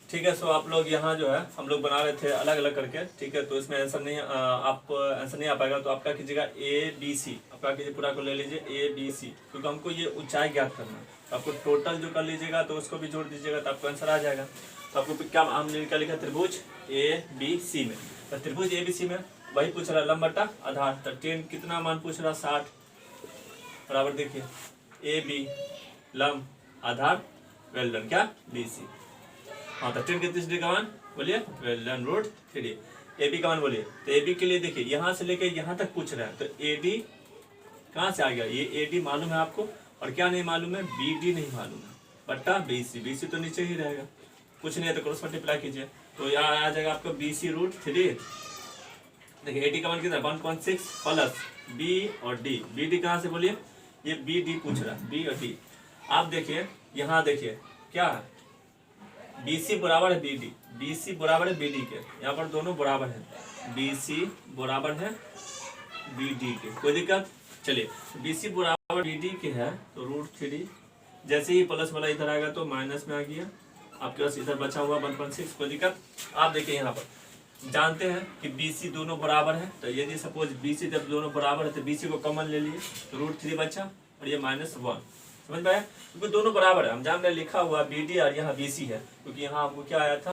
ठीक है। सो आप लोग यहाँ जो है हम लोग बना रहे थे अलग अलग करके, ठीक है। तो इसमें आंसर नहीं आप आंसर नहीं आ पाएगा, तो आप क्या कीजिएगा ABC, आप क्या कीजिए पूरा को ले लीजिए ABC, क्योंकि हमको ये ऊंचाई ज्ञात करना है। तो आपको टोटल जो कर लीजिएगा तो उसको भी जोड़ दीजिएगा तो आपको आंसर आ जाएगा। तो आपको क्या हमने क्या लिखा, त्रिभुज ABC में, तो त्रिभुज ABC में वही पूछ रहा है लंब बटा आधार। तो 10 कितना मान पूछ रहा, 60 बराबर देखिए AB लंब आधार वेल डन क्या BC। हाँ तो 10 के 30 डिग्री का मान बोलिए वेल डन √3। AB का मान बोलिए, तो AB के लिए देखिए यहाँ से लेके यहाँ तक पूछ रहा है, तो AD कहाँ से आ गया, ये AD मालूम है आपको, और क्या नहीं मालूम है, BD नहीं मालूम है बट्टा BC तो नीचे ही रहेगा, कुछ नहीं है तो क्रॉस मल्टीप्लाई कीजिए, तो यहाँ आ जाएगा आपको BC √3। देखिए AD का मान कितना 1.6 प्लस B और D, BD कहाँ से बोलिए, ये BD पूछ रहा है, B और D। आप देखिए यहाँ देखिए क्या है, BC बराबर है BC बराबर है BD के, यहाँ पर दोनों बराबर है, BC बराबर है BD के, कोई दिक्कत। चलिए BC बराबर BD के है तो √3, जैसे ही प्लस वाला इधर आएगा तो माइनस में आ गया, आपके पास इधर बचा हुआ 1.6, कोई दिक्कत। आप देखिए यहाँ पर जानते हैं कि BC दोनों बराबर है, तो यदि सपोज BC जब दोनों बराबर है तो BC को कॉमन ले लिए तो √3 बचा और ये -1, समझ पाया, क्योंकि दोनों बराबर है। हम जान रहे लिखा हुआ BD और यहाँ BC है, क्योंकि यहाँ आपको क्या आया था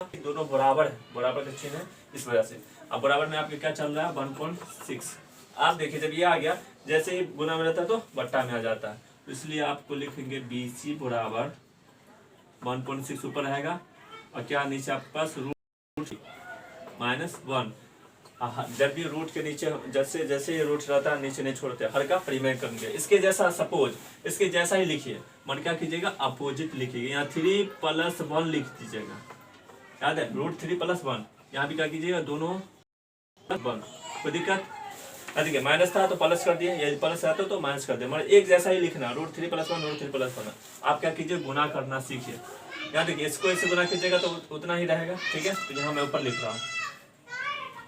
कि दोनों बराबर है, बराबर का चिन्ह है, इस वजह से। अब बराबर में आपके क्या चल रहा है 1.6। आप देखिए जब ये आ गया, जैसे ही गुना में रहता है तो बट्टा में आ जाता है, तो इसलिए आपको लिखेंगे BC बराबर 1.6 ऊपर रहेगा और क्या नीचे आपके पास √-1। जब भी रूट के नीचे जैसे जैसे ये रूट रहता है नीचे नहीं छोड़ते, हर का परिमेय करेंगे। इसके जैसा सपोज इसके जैसा ही लिखिए, मन क्या कीजिएगा अपोजिट लिखिएगा, यहाँ 3 + 1 लिख दीजिएगा, याद है √3 + 1, यहाँ भी क्या कीजिएगा दोनों 1, कोई दिक्कत। देखिए माइनस था तो प्लस कर दिए, यदि प्लस रहता तो माइनस कर दिए, मतलब एक जैसा ही लिखना, √3 + 1 √3 + 1। आप क्या कीजिए गुना करना सीखिए, यहाँ देखिए इसको इससे गुना कीजिएगा तो उतना ही रहेगा, ठीक है। तो यहाँ मैं ऊपर लिख रहा हूँ,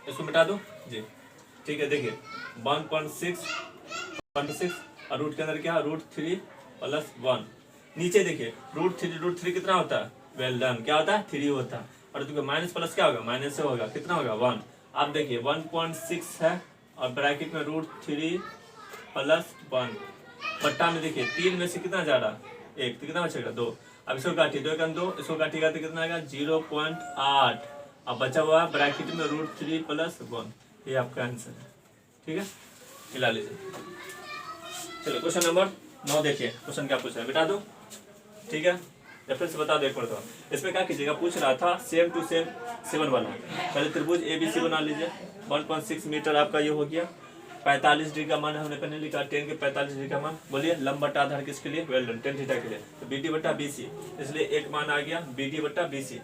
इसको मिटा दो जी, ठीक है। देखिए 1.6 और रूट के अंदर क्या है √3 + 1, नीचे देखिए √3 कितना होता है, वेल डन क्या होता है 3 होता है, और देखिए माइनस प्लस क्या होगा, माइनस से होगा, कितना होगा 1। आप देखिए 1.6 है और ब्रैकेट में √3 + 1 बट्टा में देखिए 3 में से कितना जा रहा है 1, तो कितना बचेगा 2। अब इसको काटिए 2 × 2, इसको काटिएगा तो कितना आएगा 0.8, अब बचा हुआ ब्रैकेट में √3 + 1, ये आपका आंसर है, ठीक है। मिला लीजिए। चलो क्वेश्चन नंबर 9 देखिए, क्वेश्चन क्या पूछ रहा है मिटा दो, ठीक है। रेफरेंस बता दो एक बार, तो इसमें क्या कीजिएगा, पूछ रहा था सेम टू सेम 7 वाला, पहले त्रिभुज ABC बना लीजिए। 1.6 मीटर आपका ये हो गया, 45 डिग्री का मान हमने पहले लिखा, 10 के 45 डिग्री का मान बोलिए, लंब बटा आधार किसके लिए, वेल डन tan थीटा के लिए, तो BD बटा BC, इसलिए एक मान आ गया BD बटा BC,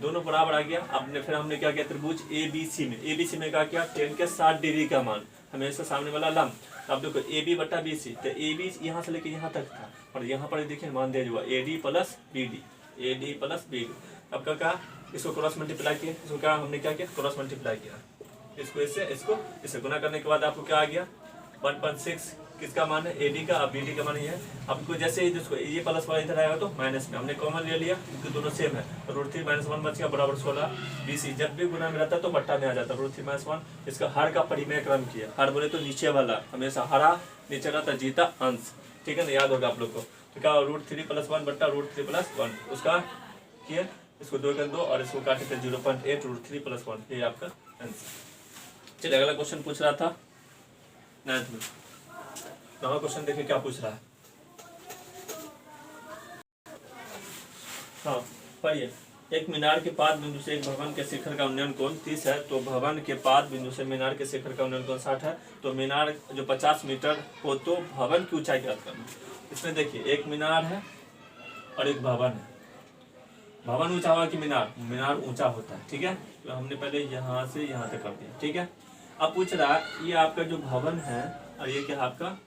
दोनों बराबर आ गया। आपने फिर हमने क्या किया त्रिभुज ABC में क्या किया 10 के 60 डिग्री का मान हमेशा सामने वाला लंब। अब देखो AB बटा BC, तो AB यहाँ से लेके यहाँ तक था, और यहाँ पर देखिए मान दिया हुआ AD + BD, AD + BD। अब क्या कहा, इसको क्रॉस मल्टीप्लाई किया, इसको क्या हमने क्या किया क्रॉस मल्टीप्लाई किया, इसको इससे गुना करने के बाद आपको क्या आ गया 1.6 किसका मान है AD का, अब BD का मान ये है। आपको जैसे ही इसको ये प्लस वाला इधर आएगा तो माइनस में हमने कॉमन ले लिया, क्योंकि दोनों सेम है, तो √3 - 1 बच गया बराबर 16। BC जब भी गुना में रहता तो बट्टा में आ जाता, √3 - 1। इसका हर का परिमेय क्रम किया, हर बोले तो नीचे वाला, हमेशा हरा नीचे रहता जीता अंश, ठीक है ना, याद होगा आप लोग को। तो क्या √3 + 1 बट्टा √3 + 1, उसका किया, इसको 2 × 2 और इसको काटे थे 0.8 √3 + 1, ये आपका आंसर। चलिए अगला क्वेश्चन पूछ रहा था 9th में, नवा क्वेश्चन देखिए क्या पूछ रहा है। हाँ पढ़िए, एक मीनार के पाद बिंदु से एक भवन के शिखर का उन्नयन कोण 30 है, तो भवन के पाद बिंदु से मीनार के शिखर का उन्नयन कोण 60 है, तो मीनार जो 50 मीटर हो तो भवन की ऊंचाई ज्ञात करना। इसमें देखिए एक मीनार है और एक भवन है, भवन ऊंचा हुआ कि मीनार ऊंचा होता है, ठीक है। तो हमने पहले यहाँ से यहाँ तक कर दिया, ठीक है। अब पूछ रहा है ये आपका जो भवन है और ये क्या आपका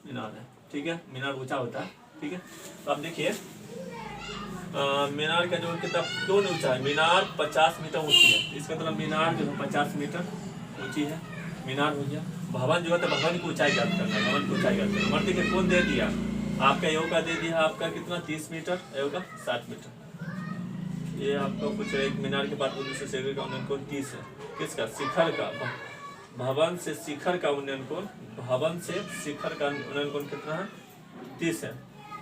मीनार है, ठीक है, मीनार ऊंचा होता है, ठीक है। तो आप देखिए मीनार का जो कितना क्यों ऊंचा है, मीनार 50 मीटर ऊंची है, इसका मतलब मीनार जो है 50 मीटर ऊंची है, मीनार हो गया। भवन जो है तो भवन की ऊंचाई ज्ञात करना है, भवन की ऊंचाई ज्ञात करना। और देखिए कौन दे दिया आपका, एओ का दे दिया आपका कितना 30 मीटर, एओ का 60 मीटर, ये आपको पूछ रहा है, एक मीनार के बाद उन्नीस से का उन्नयन कोण 30 है। किसका? शिखर का। भवन से शिखर का उन्नयन कोण, भवन से शिखर का उन्नयन कोण कितना है? 30 है।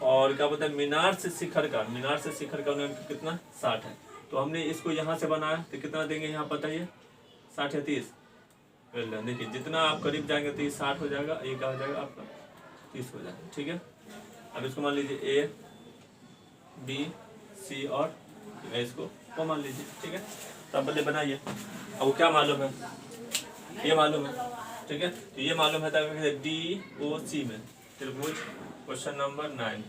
और क्या बोलते हैं, मीनार से शिखर का, मीनार से शिखर का उन्नयन कोण कितना? 60 है। तो हमने इसको यहाँ से बनाया तो कितना देंगे यहाँ बताइए? 60 या 30? Well done. देखिए जितना आप करीब जाएंगे तो ये 60 हो जाएगा, ये क्या हो जाएगा आपका? 30 हो जाएगा। ठीक है, अब इसको मान लीजिए ए बी सी और इसको वो मान लीजिए। ठीक है, तो अब बल्ले बनाइए। अब वो क्या मालूम है? ये मालूम है। ठीक है, तो ये मालूम है डी ओ सी में त्रिभुज, क्वेश्चन नंबर 9,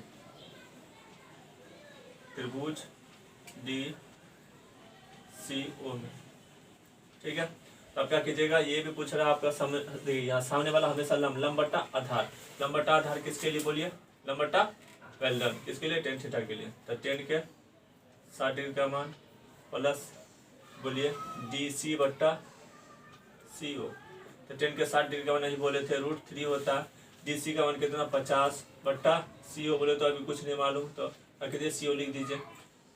त्रिभुज डी सी ओ में। ठीक है, तो अब क्या कीजिएगा, ये भी पूछ रहा है आपका सामने, देखिए यहाँ सामने वाला हमेशा लंब बट्टा आधार, लंब बट्टा आधार किसके लिए बोलिए? लंब बट्टा वेल डन, किसके लिए? टेन थीटा के लिए। तो टेन के 60 डिग्री का मान प्लस बोलिए डी सी बट्टा सी ओ। तो टेन के 60 डिग्री का मान नहीं बोले थे √3 होता। डी सी का मान कितना? 50 बट्टा सी ओ बोले तो अभी कुछ नहीं मालूम, तो क्या कीजिए सी ओ लिख दीजिए,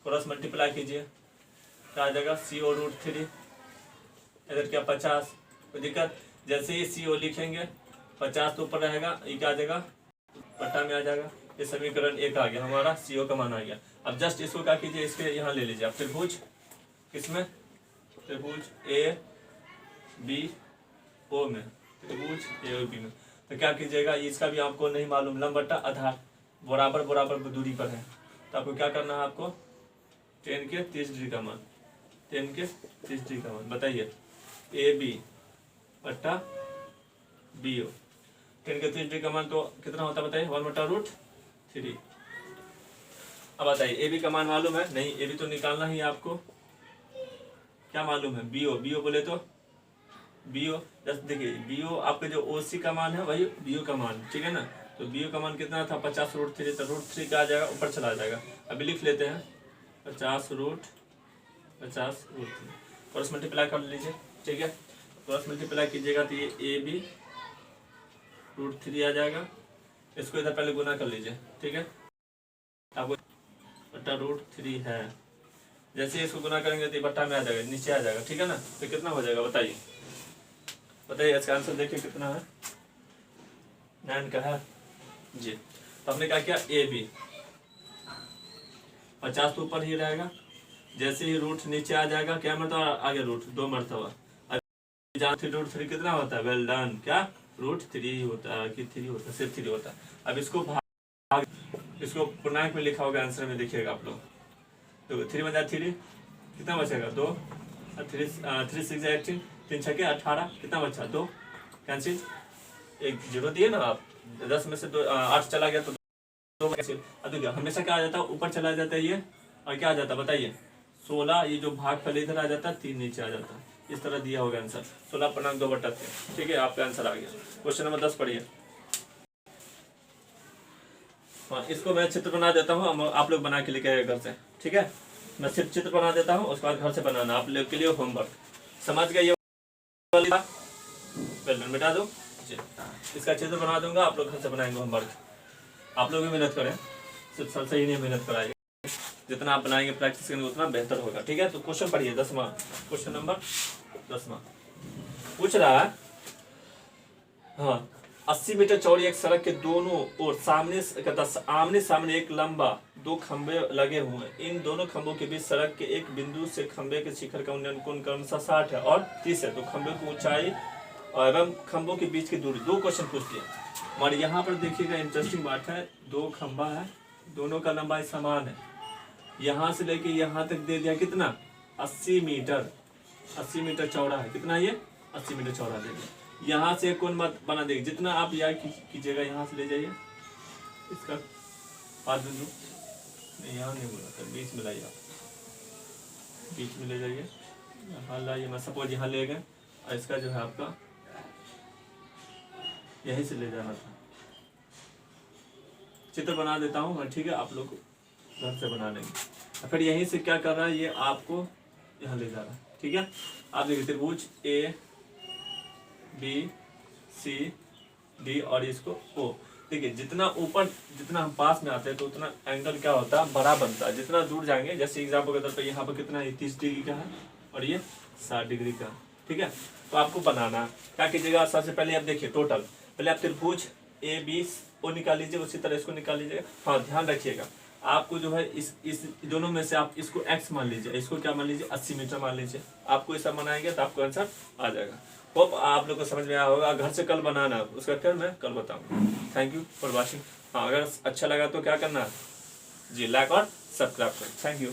क्रॉस मल्टीप्लाई कीजिए, क्या आ जाएगा? सी ओ √3, इधर क्या 50, कोई दिक्कत? जैसे ही सी ओ लिखेंगे 50 तो ऊपर रहेगा, ये क्या आ जाएगा? बट्टा में आ जाएगा। ये समीकरण 1 आ गया हमारा, सी ओ का मान आ गया। अब जस्ट इसको क्या कीजिए, इसके यहाँ ले लीजिए आप त्रिभुज, किसमें? त्रिभुज ए बी ओ में, त्रिभुज ए और बी में। तो क्या कीजिएगा, इसका भी आपको नहीं मालूम, लंब बट्टा आधार बराबर बराबर दूरी पर है। तो आपको क्या करना है? आपको 10 के 30 डिग्री का मान, 10 के 30 डिग्री का मान बताइए, ए बी बट्टा बी ओ। 10 के 30 डिग्री का मान तो कितना होता है बताइए? 1/√3। अब बताइए ए बी का मान मालूम है? नहीं, ए बी तो निकालना ही है आपको। क्या मालूम है? बी ओ बोले तो बी ओ, जस्ट देखिए बी ओ आपके जो ओ सी का मान है वही बी ओ का मान, ठीक है ना? तो बी ओ का मान कितना था? 50√3, तो √3 का आ जाएगा, ऊपर चला जाएगा। अभी लिख लेते हैं 50√3, क्रॉस मल्टीप्लाई कर लीजिए। ठीक है, क्रॉस मल्टीप्लाई कीजिएगा तो ये ए बी √3 आ जाएगा। इसको इधर पहले गुना कर लीजिए। ठीक है, अब बट्टा √3 है, जैसे इसको गुना करेंगे तो ये बट्टा में आ जाएगा, नीचे आ जाएगा। ठीक है ना? तो कितना हो जाएगा बताइए? बताइए इसका आंसर देखिए कितना है? 9 का है जी। तो हमने क्या किया, ए बी 50 तो ऊपर ही रहेगा, जैसे ही रूट नीचे आ जाएगा, क्या मरतबा आगे? रूट 2 मरतबा। √3 कितना होता है? वेल डन, क्या? √3 होता है कि 3 होता है? सिर्फ 3 होता है। अब इसको भाग, इसको पूर्णांक में लिखा होगा आंसर में, देखिएगा आप लोग। तो 3 में 3 कितना बचेगा? 2, 3 6 18, 3 6 18, कितना बचा? 2 कैंसिल, एक जीरो दिए ना आप, 10 में से 8 चला गया तो 2 कैंसिल। अब हमेशा क्या आ जाता है? ऊपर चला जाता है ये, और क्या आ जाता है बताइए? 16, ये जो भाग पहले इधर आ जाता है, 3 नीचे आ जाता है। इस तरह दिया होगा आंसर, 16/2/3। ठीक है, आपका आंसर आ गया। क्वेश्चन नंबर 10 पढ़िए। हाँ, इसको मैं चित्र बना देता हूँ, आप लोग बना के लेके आए घर से। ठीक है, मैं सिर्फ चित्र बना देता हूँ, उसके बाद घर से बनाना आप लोग के लिए होमवर्क। समझ गए? ये मिटा दो जी, इसका चित्र बना दूंगा, आप लोग घर से बनाएंगे होमवर्क। आप लोग भी मेहनत करें, सिर्फ सर से ही नहीं मेहनत कराएंगे, जितना आप बनाएंगे प्रैक्टिस करेंगे उतना बेहतर होगा। ठीक है, तो क्वेश्चन पढ़िए 10वां, क्वेश्चन नंबर 10वां पूछ रहा है। हाँ, 80 मीटर चौड़ी एक सड़क के दोनों ओर आमने सामने एक लंबा 2 खंबे लगे हुए हैं। इन दोनों खंभों के बीच सड़क के एक बिंदु से खंबे के शिखर का उन्नयन कोण क्रमशः 60 है और 30 है। तो खंबे की ऊंचाई एवं खंभों के बीच की दूरी। 2 क्वेश्चन पूछ दिया। और यहाँ पर देखिएगा इंटरेस्टिंग बात है, 2 खंबा है, दोनों का लंबाई समान है। यहाँ से लेके यहाँ तक दे दिया कितना? 80 मीटर, 80 मीटर चौड़ा है। कितना ये? 80 मीटर चौड़ा दे दिया। यहाँ से कोण मत बना देगा, जितना आप यह कीजिएगा, यहाँ से ले जाइए इसका पाद बिंदु, यहाँ नहीं बोला था, बीच में लाइए, आप बीच में ले जाइए, यहाँ लाइए। मैं सपोज यहाँ ले गए और इसका जो है आपका यहीं से ले जाना था। चित्र बना देता हूँ मैं, ठीक है, आप लोग घर से बना लेंगे। फिर यहीं से क्या कर रहा है, ये आपको यहाँ ले जा रहा है। ठीक है, आप देखिए त्रिभुज ए बी सी डी और इसको ओ, देखिए जितना ऊपर जितना हम पास में आते हैं तो उतना एंगल क्या होता है, बड़ा बनता है। जितना दूर जाएंगे, जैसे एग्जाम्पल के तौर पर यहाँ पर कितना है, 30 डिग्री का है और ये 60 डिग्री का, ठीक है। तो आपको बनाना क्या कीजिएगा, सबसे पहले आप देखिए टोटल, पहले आप त्रिभुज ABO निकाल लीजिए, उसी तरह इसको निकाल लीजिएगा। हाँ ध्यान रखिएगा, आपको जो है इस दोनों में से आप इसको x मान लीजिए, इसको क्या मान लीजिए, 80 मीटर मान लीजिए। आपको ऐसा बनाएंगे तो आपको आंसर आ जाएगा। होप आप लोग को समझ में आया होगा। घर से कल बनाना, उसका फिर मैं कल बताऊंगा। Thank you for watching. हाँ अगर अच्छा लगा तो क्या करना जी, लाइक और सब्सक्राइब करें। Thank you.